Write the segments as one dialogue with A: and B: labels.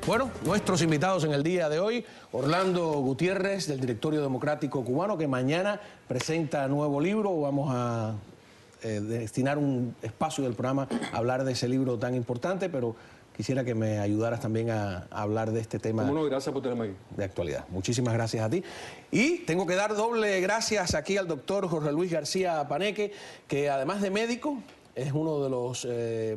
A: Bueno, nuestros invitados en el día de hoy, Orlando Gutiérrez, del Directorio Democrático Cubano, que mañana presenta nuevo libro. Vamos a destinar un espacio del programa a hablar de ese libro tan importante, pero quisiera que me ayudaras también a hablar de este tema.
B: Cómo no, gracias por tenerme aquí.
A: De actualidad. Muchísimas gracias a ti. Y tengo que dar doble gracias aquí al doctor Jorge Luis García Paneque, que además de médico, es uno de los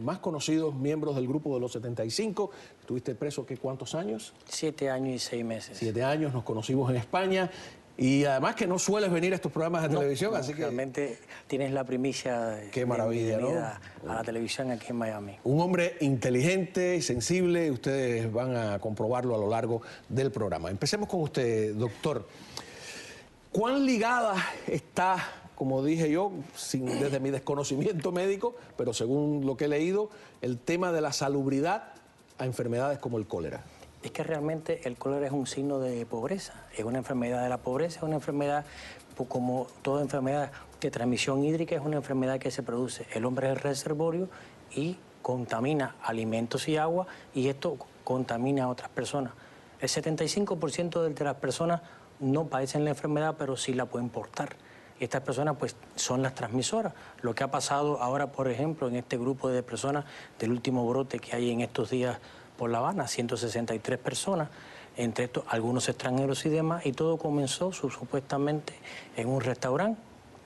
A: más conocidos miembros del grupo de los 75. ¿Estuviste preso cuántos años?
C: 7 años y 6 meses.
A: 7 años, nos conocimos en España. Y además que no sueles venir a estos programas de televisión, así que...
C: Realmente tienes la primicia
A: qué maravilla, ¿no?
C: A la televisión aquí en Miami.
A: Un hombre inteligente y sensible, ustedes van a comprobarlo a lo largo del programa. Empecemos con usted, doctor. ¿Cuán ligada está, como dije yo, desde mi desconocimiento médico, pero según lo que he leído, el tema de la salubridad a enfermedades como el cólera?
C: Es que realmente el cólera es un signo de pobreza, es una enfermedad de la pobreza, es una enfermedad, como toda enfermedad de transmisión hídrica, es una enfermedad que se produce. El hombre es el reservorio y contamina alimentos y agua, y esto contamina a otras personas. El 75% de las personas no padecen la enfermedad, pero sí la pueden portar. Y estas personas pues son las transmisoras. Lo que ha pasado ahora, por ejemplo, en este grupo de personas del último brote que hay en estos días por La Habana, 163 personas, entre estos algunos extranjeros y demás, y todo comenzó supuestamente en un restaurante.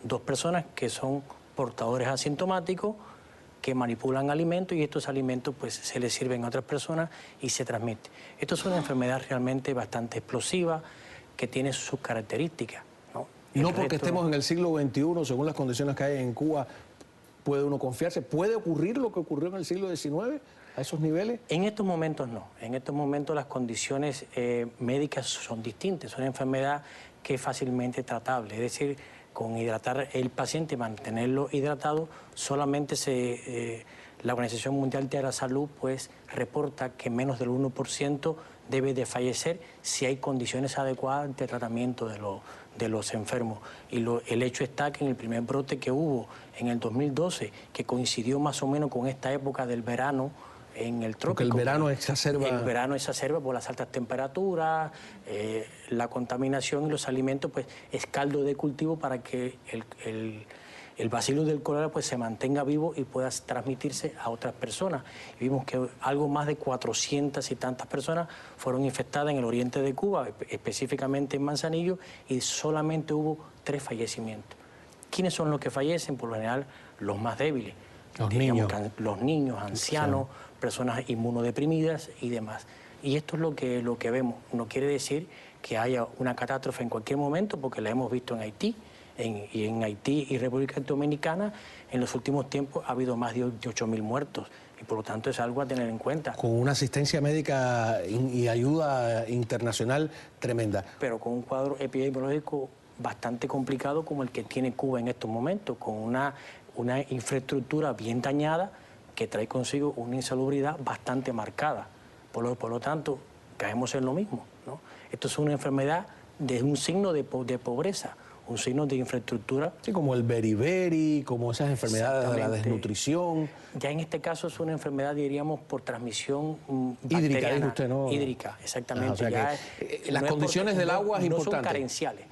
C: 2 personas que son portadores asintomáticos, que manipulan alimentos, y estos alimentos pues se les sirven a otras personas y se transmite. Esto es una enfermedad realmente bastante explosiva, que tiene sus características, ¿no?
A: No porque estemos en el siglo XXI, según las condiciones que hay en Cuba, puede uno confiarse. ¿Puede ocurrir lo que ocurrió en el siglo XIX a esos niveles?
C: En estos momentos no. En estos momentos las condiciones médicas son distintas. Es una enfermedad que es fácilmente tratable. Es decir, con hidratar el paciente, mantenerlo hidratado, solamente la Organización Mundial de la Salud pues reporta que menos del 1% debe de fallecer si hay condiciones adecuadas de tratamiento de los enfermos. Y el hecho está que en el primer brote que hubo en el 2012, que coincidió más o menos con esta época del verano en el trópico.
A: Porque el verano exacerba...
C: El verano exacerba por las altas temperaturas, la contaminación, y los alimentos, pues es caldo de cultivo para que el bacilo del cólera pues se mantenga vivo y pueda transmitirse a otras personas. Y vimos que algo más de 400 y tantas personas fueron infectadas en el oriente de Cuba, específicamente en Manzanillo, y solamente hubo 3 fallecimientos. ¿Quiénes son los que fallecen? Por lo general, los más débiles. Los niños, ancianos, personas inmunodeprimidas y demás. Y esto es lo que vemos. No quiere decir que haya una catástrofe en cualquier momento, porque la hemos visto en Haití. Y en Haití y República Dominicana, en los últimos tiempos ha habido más de 8.000 muertos. Y por lo tanto es algo a tener en cuenta.
A: Con una asistencia médica y ayuda internacional tremenda.
C: Pero con un cuadro epidemiológico bastante complicado como el que tiene Cuba en estos momentos, con una infraestructura bien dañada que trae consigo una insalubridad bastante marcada. Por lo tanto, caemos en lo mismo, ¿no? Esto es una enfermedad de un signo de pobreza, un signo de infraestructura.
A: Sí, como el beriberi, como esas enfermedades de la desnutrición.
C: Ya en este caso es una enfermedad, diríamos, por transmisión
A: hídrica, dice usted, ¿no?
C: Hídrica, exactamente.
A: O sea las condiciones del agua es importante.
C: No son carenciales.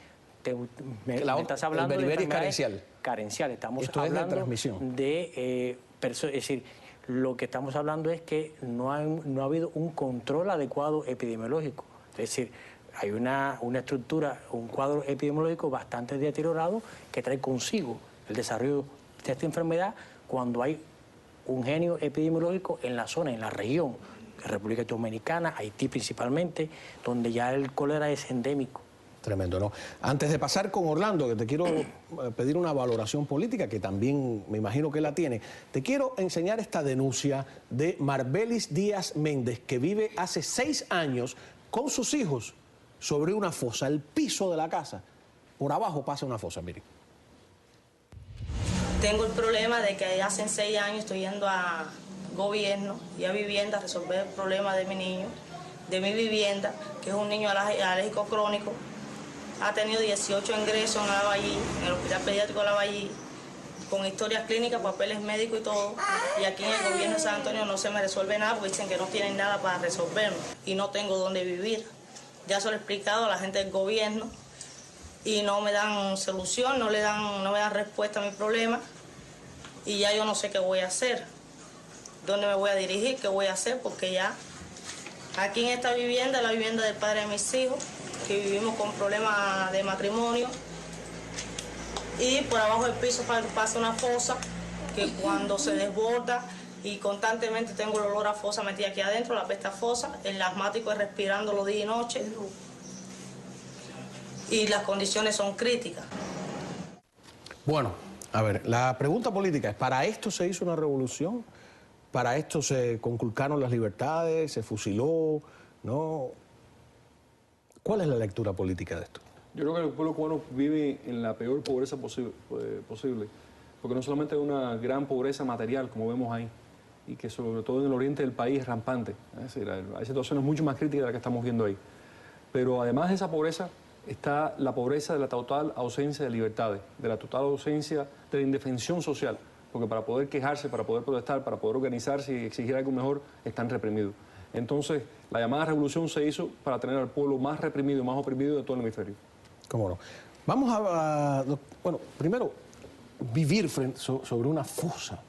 C: Me estás hablando
A: el beriberi
C: de
A: es carencial.
C: Carencial. Estamos
A: Esto
C: hablando
A: es de transmisión.
C: Es decir, lo que estamos hablando es que no ha habido un control adecuado epidemiológico. Es decir, hay una estructura, un cuadro epidemiológico bastante deteriorado que trae consigo el desarrollo de esta enfermedad cuando hay un genio epidemiológico en la zona, en la región, República Dominicana, Haití principalmente, donde ya el cólera es endémico.
A: Tremendo, ¿no? Antes de pasar con Orlando, que te quiero pedir una valoración política, que también me imagino que la tiene, te quiero enseñar esta denuncia de Marbelis Díaz Méndez, que vive hace 6 años con sus hijos sobre una fosa, el piso de la casa. Por abajo pasa una fosa, miren.
D: Tengo el problema de que hace 6 años estoy yendo a gobierno y a vivienda a resolver el problema de mi niño, de mi vivienda, que es un niño alérgico crónico. Ha tenido 18 ingresos en Lavallí, en el Hospital Pediátrico de Lavallí. con historias clínicas, papeles médicos y todo. Y aquí en el gobierno de San Antonio no se me resuelve nada porque dicen que no tienen nada para resolverme y no tengo dónde vivir. Ya se lo he explicado a la gente del gobierno y no me dan solución, no me dan respuesta a mi problema y ya yo no sé qué voy a hacer, dónde me voy a dirigir, qué voy a hacer, porque ya aquí en esta vivienda, la vivienda del padre de mis hijos, que vivimos con problemas de matrimonio, y por abajo del piso pasa una fosa que cuando se desborda y constantemente tengo el olor a fosa metida aquí adentro, la pesta fosa, el asmático es respirándolo día y noche y las condiciones son críticas.
A: Bueno, a ver, la pregunta política es, ¿para esto se hizo una revolución? ¿Para esto se conculcaron las libertades? ¿Se fusiló? ¿No? ¿Cuál es la lectura política de esto?
B: Yo creo que el pueblo cubano vive en la peor pobreza posible, porque no solamente hay una gran pobreza material, como vemos ahí, y que sobre todo en el oriente del país es rampante, es decir, hay situaciones mucho más críticas de las que estamos viendo ahí. Pero además de esa pobreza, está la pobreza de la total ausencia de libertades, de la total ausencia de la indefensión social, porque para poder quejarse, para poder protestar, para poder organizarse y exigir algo mejor, están reprimidos. Entonces, la llamada revolución se hizo para tener al pueblo más reprimido, más oprimido de todo el hemisferio.
A: ¿Cómo no? Vamos bueno, primero, vivir sobre una fosa.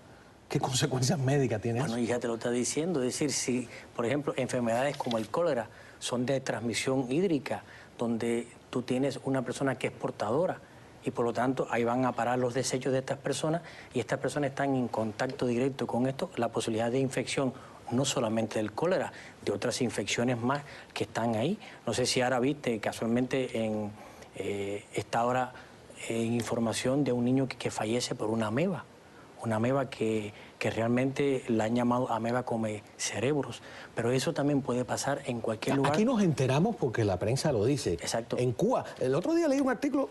A: ¿Qué consecuencias médicas tiene eso?
C: Bueno, ya te lo está diciendo. Es decir, si, por ejemplo, enfermedades como el cólera son de transmisión hídrica, donde tú tienes una persona que es portadora y por lo tanto ahí van a parar los desechos de estas personas y estas personas están en contacto directo con esto, la posibilidad de infección no solamente del cólera, de otras infecciones más que están ahí. No sé si ahora viste casualmente está ahora en información de un niño que fallece por una ameba que realmente la han llamado ameba come cerebros, pero eso también puede pasar en cualquier lugar.
A: Aquí nos enteramos porque la prensa lo dice.
C: Exacto.
A: En Cuba, el otro día leí un artículo,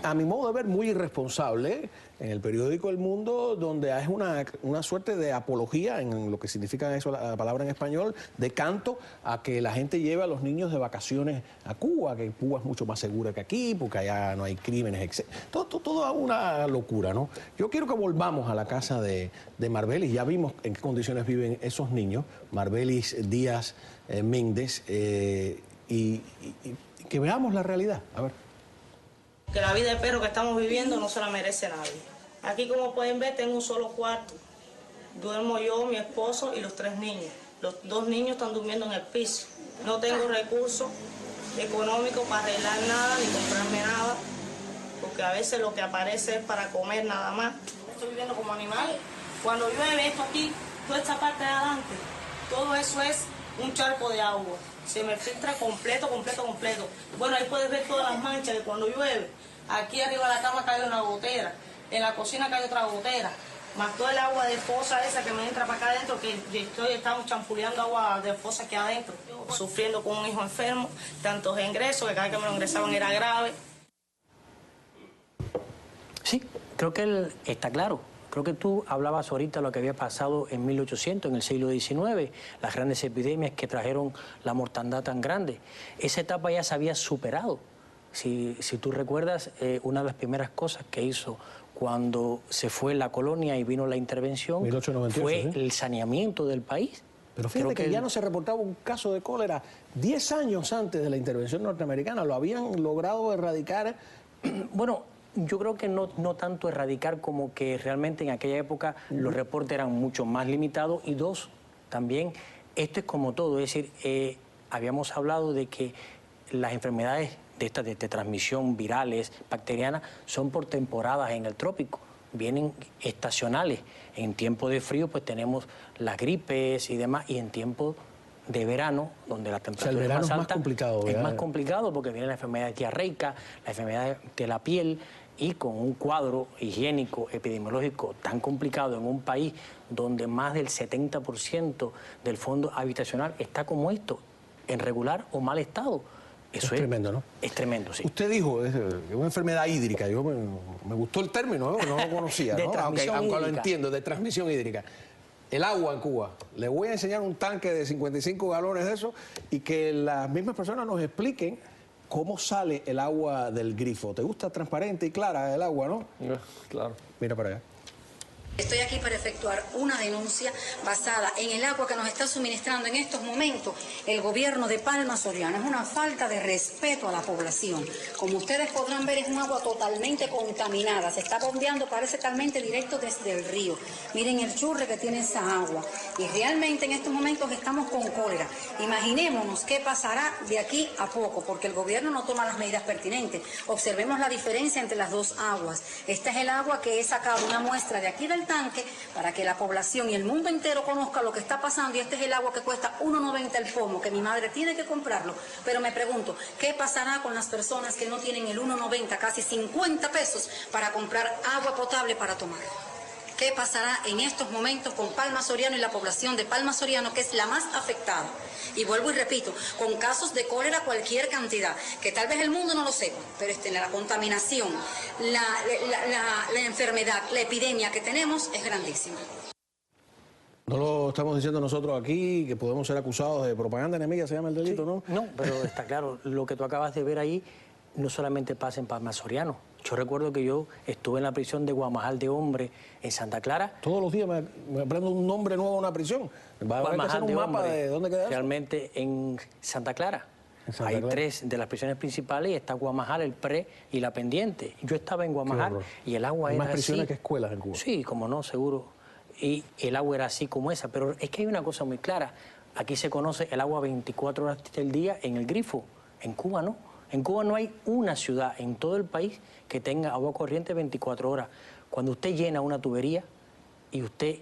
A: a mi modo de ver, muy irresponsable, en el periódico El Mundo, donde es una suerte de apología, en lo que significa eso la palabra en español, de canto a que la gente lleve a los niños de vacaciones a Cuba, que Cuba es mucho más segura que aquí, porque allá no hay crímenes, etc. Todo una locura, ¿no? Yo quiero que volvamos a la casa de Marbelis. Ya vimos en qué condiciones viven esos niños, Marbelis Díaz Méndez, y que veamos la realidad. A ver.
D: Que la vida de perro que estamos viviendo no se la merece nadie. Aquí, como pueden ver, tengo un solo cuarto. Duermo yo, mi esposo y los 3 niños. Los 2 niños están durmiendo en el piso. No tengo recursos económicos para arreglar nada ni comprarme nada, porque a veces lo que aparece es para comer nada más. Estoy viviendo como animal. Cuando llueve esto aquí, toda esta parte de adelante, todo eso es un charco de agua. Se me filtra completo. Bueno, ahí puedes ver todas las manchas de cuando llueve. Aquí arriba de la cama cae una gotera, en la cocina cae otra gotera, más todo el agua de fosa esa que me entra para acá adentro, que estamos champuleando agua de fosa aquí adentro. Sufriendo con un hijo enfermo, tantos ingresos, que cada vez que me lo ingresaban era grave.
C: Sí, creo que él está claro. Creo que tú hablabas ahorita de lo que había pasado en 1800, en el siglo XIX, las grandes epidemias que trajeron la mortandad tan grande. Esa etapa ya se había superado. Si tú recuerdas, una de las primeras cosas que hizo cuando se fue la colonia y vino la intervención
A: 1898,
C: fue
A: ¿sí?
C: el saneamiento del país.
A: Pero fíjate que ya no se reportaba un caso de cólera 10 años antes de la intervención norteamericana. Lo habían logrado erradicar.
C: Bueno, yo creo que no tanto erradicar como que realmente en aquella época los reportes eran mucho más limitados. Y 2, también, esto es como todo. Es decir, habíamos hablado de que las enfermedades de transmisión virales, bacterianas, son por temporadas en el trópico. Vienen estacionales. En tiempo de frío pues tenemos las gripes y demás, y en tiempo de verano, donde la temperatura
A: el verano
C: es más alta,
A: más complicado,
C: es
A: ¿verdad?
C: más complicado porque viene la enfermedad diarreica, la enfermedad de la piel, y con un cuadro higiénico, epidemiológico tan complicado en un país donde más del 70% del fondo habitacional está como esto, en regular o mal estado. Eso es
A: tremendo, ¿no?
C: Es tremendo, sí.
A: Usted dijo, es una enfermedad hídrica. Yo me gustó el término, no lo conocía,
C: De
A: ¿no?
C: transmisión
A: Aunque lo
C: hídrica.
A: entiendo, de transmisión hídrica. El agua en Cuba. Le voy a enseñar un tanque de 55 galones de eso y que las mismas personas nos expliquen cómo sale el agua del grifo. ¿Te gusta transparente y clara el agua, no?
B: Claro.
A: Mira para allá.
E: Estoy aquí para efectuar una denuncia basada en el agua que nos está suministrando en estos momentos el gobierno de Palma Soriano. Es una falta de respeto a la población. Como ustedes podrán ver, es un agua totalmente contaminada. Se está bombeando, parece talmente directo desde el río. Miren el churre que tiene esa agua. Y realmente en estos momentos estamos con cólera. Imaginémonos qué pasará de aquí a poco, porque el gobierno no toma las medidas pertinentes. Observemos la diferencia entre las dos aguas. Esta es el agua que he sacado una muestra de aquí del tanque para que la población y el mundo entero conozca lo que está pasando, y este es el agua que cuesta 1.90 el pomo, que mi madre tiene que comprarlo. Pero me pregunto, ¿qué pasará con las personas que no tienen el 1.90, casi 50 pesos para comprar agua potable para tomar? ¿Qué pasará en estos momentos con Palma Soriano y la población de Palma Soriano, que es la más afectada? Y vuelvo y repito, con casos de cólera cualquier cantidad, que tal vez el mundo no lo sepa, pero la contaminación, la enfermedad, la epidemia que tenemos es grandísima.
A: No lo estamos diciendo nosotros aquí, que podemos ser acusados de propaganda enemiga, se llama el delito,
C: Sí,
A: ¿no?
C: No, pero está claro, lo que tú acabas de ver ahí no solamente pasa en Palma Soriano. Yo recuerdo que yo estuve en la prisión de Guamajal de Hombre en Santa Clara.
A: Todos los días me aprendo un nombre nuevo de una prisión. Va a haber que hacer un mapa de dónde queda eso.
C: Realmente en Santa Clara. Hay 3 de las prisiones principales y está Guamajal, el Pre y la Pendiente. Yo estaba en Guamajal y el agua
A: Hay
C: era
A: más prisiones
C: así.
A: que escuelas en Cuba.
C: Sí, como no, seguro. Y el agua era así como esa. Pero es que hay una cosa muy clara. Aquí se conoce el agua 24 horas del día en el grifo. En Cuba no. En Cuba no hay una ciudad en todo el país que tenga agua corriente 24 horas. Cuando usted llena una tubería y usted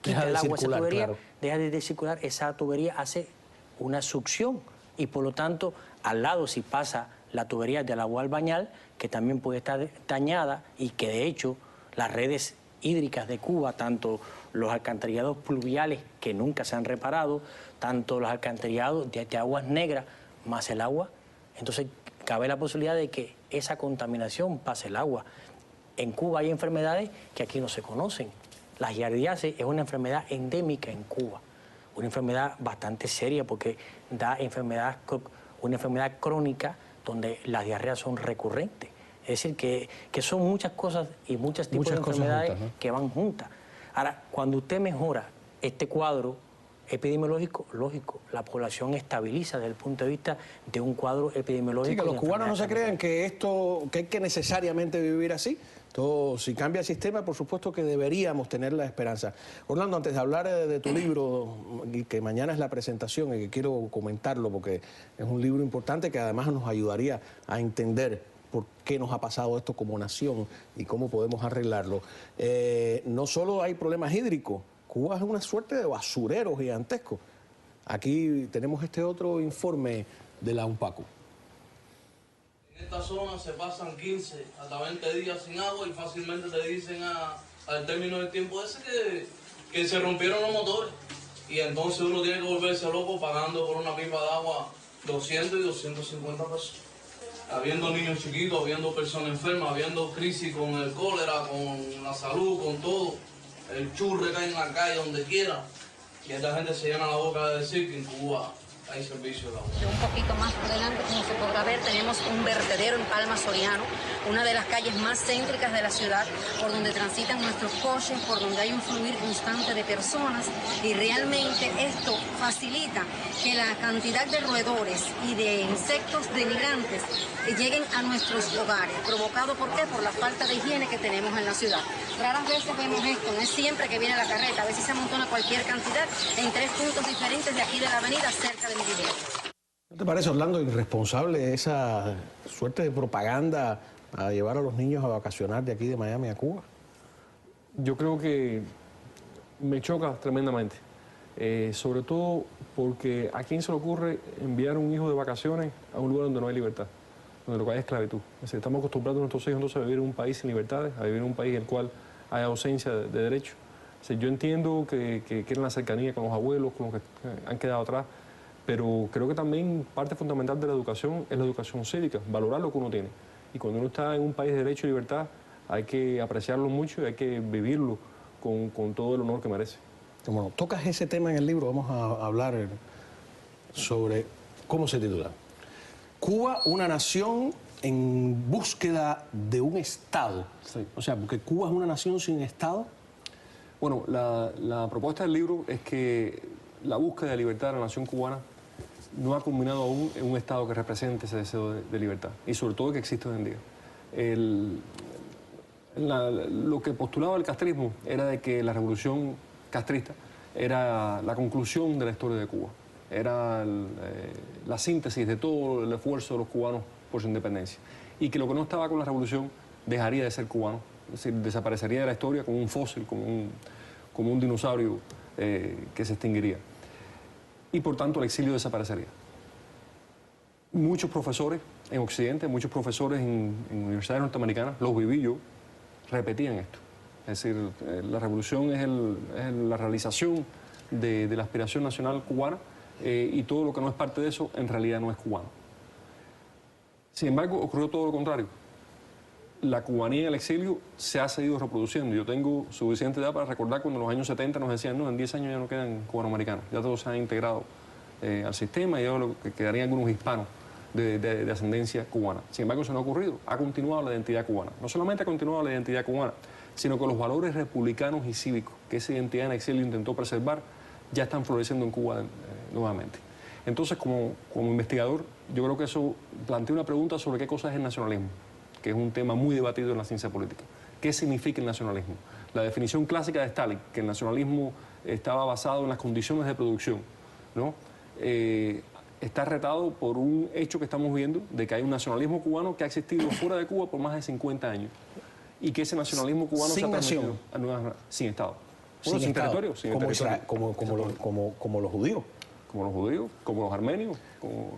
C: quita el agua de esa tubería, deja de circular, esa tubería hace una succión. Y por lo tanto, al lado, si pasa la tubería del agua albañal, que también puede estar dañada, y que de hecho las redes hídricas de Cuba, tanto los alcantarillados pluviales que nunca se han reparado, tanto los alcantarillados de aguas negras, más el agua, entonces cabe la posibilidad de que esa contaminación pase el agua. En Cuba hay enfermedades que aquí no se conocen. La giardiasis es una enfermedad endémica en Cuba, una enfermedad bastante seria porque da una enfermedad crónica donde las diarreas son recurrentes. Es decir, que son muchas cosas y muchos tipos de enfermedades juntas, ¿no? Que van juntas. Ahora, cuando usted mejora este cuadro epidemiológico, lógico, la población estabiliza desde el punto de vista de un cuadro epidemiológico.
A: Sí, que los cubanos no se crean que hay que necesariamente vivir así. Todo, si cambia el sistema, por supuesto que deberíamos tener la esperanza. Orlando, antes de hablar de tu libro, y que mañana es la presentación, y que quiero comentarlo porque es un libro importante que además nos ayudaría a entender por qué nos ha pasado esto como nación y cómo podemos arreglarlo. No solo hay problemas hídricos, Cuba es una suerte de basurero gigantesco. Aquí tenemos este otro informe de la UNPACU.
F: En esta zona se pasan 15 hasta 20 días sin agua y fácilmente te dicen al término del tiempo ese que se rompieron los motores. Y entonces uno tiene que volverse loco pagando por una pipa de agua 200 y 250 pesos. Habiendo niños chiquitos, habiendo personas enfermas, habiendo crisis con el cólera, con la salud, con todo. El churre cae en la calle donde quiera. Y esta gente se llena la boca de decir que en Cuba hay servicio de agua.
E: Un poquito más adelante, como se podrá ver, tenemos un vertedero en Palma Soriano, una de las calles más céntricas de la ciudad, por donde transitan nuestros coches, por donde hay un fluir constante de personas, y realmente esto facilita que la cantidad de roedores y de insectos denigrantes lleguen a nuestros hogares, provocado ¿por qué? Por la falta de higiene que tenemos en la ciudad. Raras veces vemos esto, no es siempre que viene la carreta, a veces se amontona cualquier cantidad en 3 puntos diferentes de aquí de la avenida, cerca de mi vivienda.
A: ¿No te parece, Orlando, irresponsable esa suerte de propaganda a llevar a los niños a vacacionar de aquí de Miami a Cuba?
B: Yo creo que me choca tremendamente, sobre todo porque ¿a quién se le ocurre enviar a un hijo de vacaciones a un lugar donde no hay libertad, donde lo que hay es esclavitud? Es decir, estamos acostumbrados a nuestros hijos entonces a vivir en un país sin libertades, a vivir en un país en el cual hay ausencia de derechos. O sea, yo entiendo que quieren la cercanía con los abuelos, con los que han quedado atrás, pero creo que también parte fundamental de la educación es la educación cívica, valorar lo que uno tiene. Y cuando uno está en un país de derecho y libertad, hay que apreciarlo mucho y hay que vivirlo con todo el honor que merece.
A: Bueno, tocas ese tema en el libro, vamos a hablar sobre, ¿cómo se titula? Cuba, una nación en búsqueda de un Estado. Sí. O sea, porque Cuba es una nación sin Estado.
B: Bueno, la propuesta del libro es que la búsqueda de libertad de la nación cubana no ha culminado aún en un Estado que represente ese deseo de libertad y sobre todo que existe hoy en día. Lo que postulaba el castrismo era de que la revolución castrista era la conclusión de la historia de Cuba, era la síntesis de todo el esfuerzo de los cubanos por su independencia y que lo que no estaba con la revolución dejaría de ser cubano, es decir, desaparecería de la historia como un fósil, como un dinosaurio que se extinguiría. Y por tanto el exilio desaparecería. Muchos profesores en Occidente, muchos profesores en universidades norteamericanas, los viví yo, repetían esto. Es decir, la revolución es la realización de la aspiración nacional cubana y todo lo que no es parte de eso en realidad no es cubano. Sin embargo, ocurrió todo lo contrario. La cubanía en el exilio se ha seguido reproduciendo. Yo tengo suficiente edad para recordar cuando en los años 70 nos decían, no, en 10 años ya no quedan cubanoamericanos, ya todos se han integrado al sistema y ya lo que quedarían algunos hispanos de ascendencia cubana. Sin embargo, eso no ha ocurrido. Ha continuado la identidad cubana. No solamente ha continuado la identidad cubana, sino que los valores republicanos y cívicos que esa identidad en exilio intentó preservar ya están floreciendo en Cuba nuevamente. Entonces, como investigador, yo creo que eso plantea una pregunta sobre qué cosa es el nacionalismo, que es un tema muy debatido en la ciencia política. ¿Qué significa el nacionalismo? La definición clásica de Stalin, que el nacionalismo estaba basado en las condiciones de producción, ¿no? Está retado por un hecho que estamos viendo de que hay un nacionalismo cubano que ha existido fuera de Cuba por más de 50 años y que ese nacionalismo cubano se ha transmitido a nuevas, sin Estado. Bueno, sin territorio, sin territorio.
A: Como los judíos.
B: Como los judíos, como los armenios, como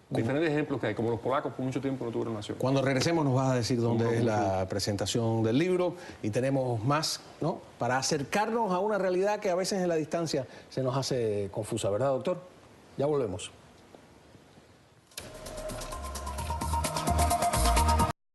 B: diferentes ejemplos que hay, como los polacos por mucho tiempo no tuvieron nación.
A: Cuando regresemos nos vas a decir dónde es la presentación del libro y tenemos más, ¿no?, para acercarnos a una realidad que a veces en la distancia se nos hace confusa, ¿verdad, doctor? Ya volvemos.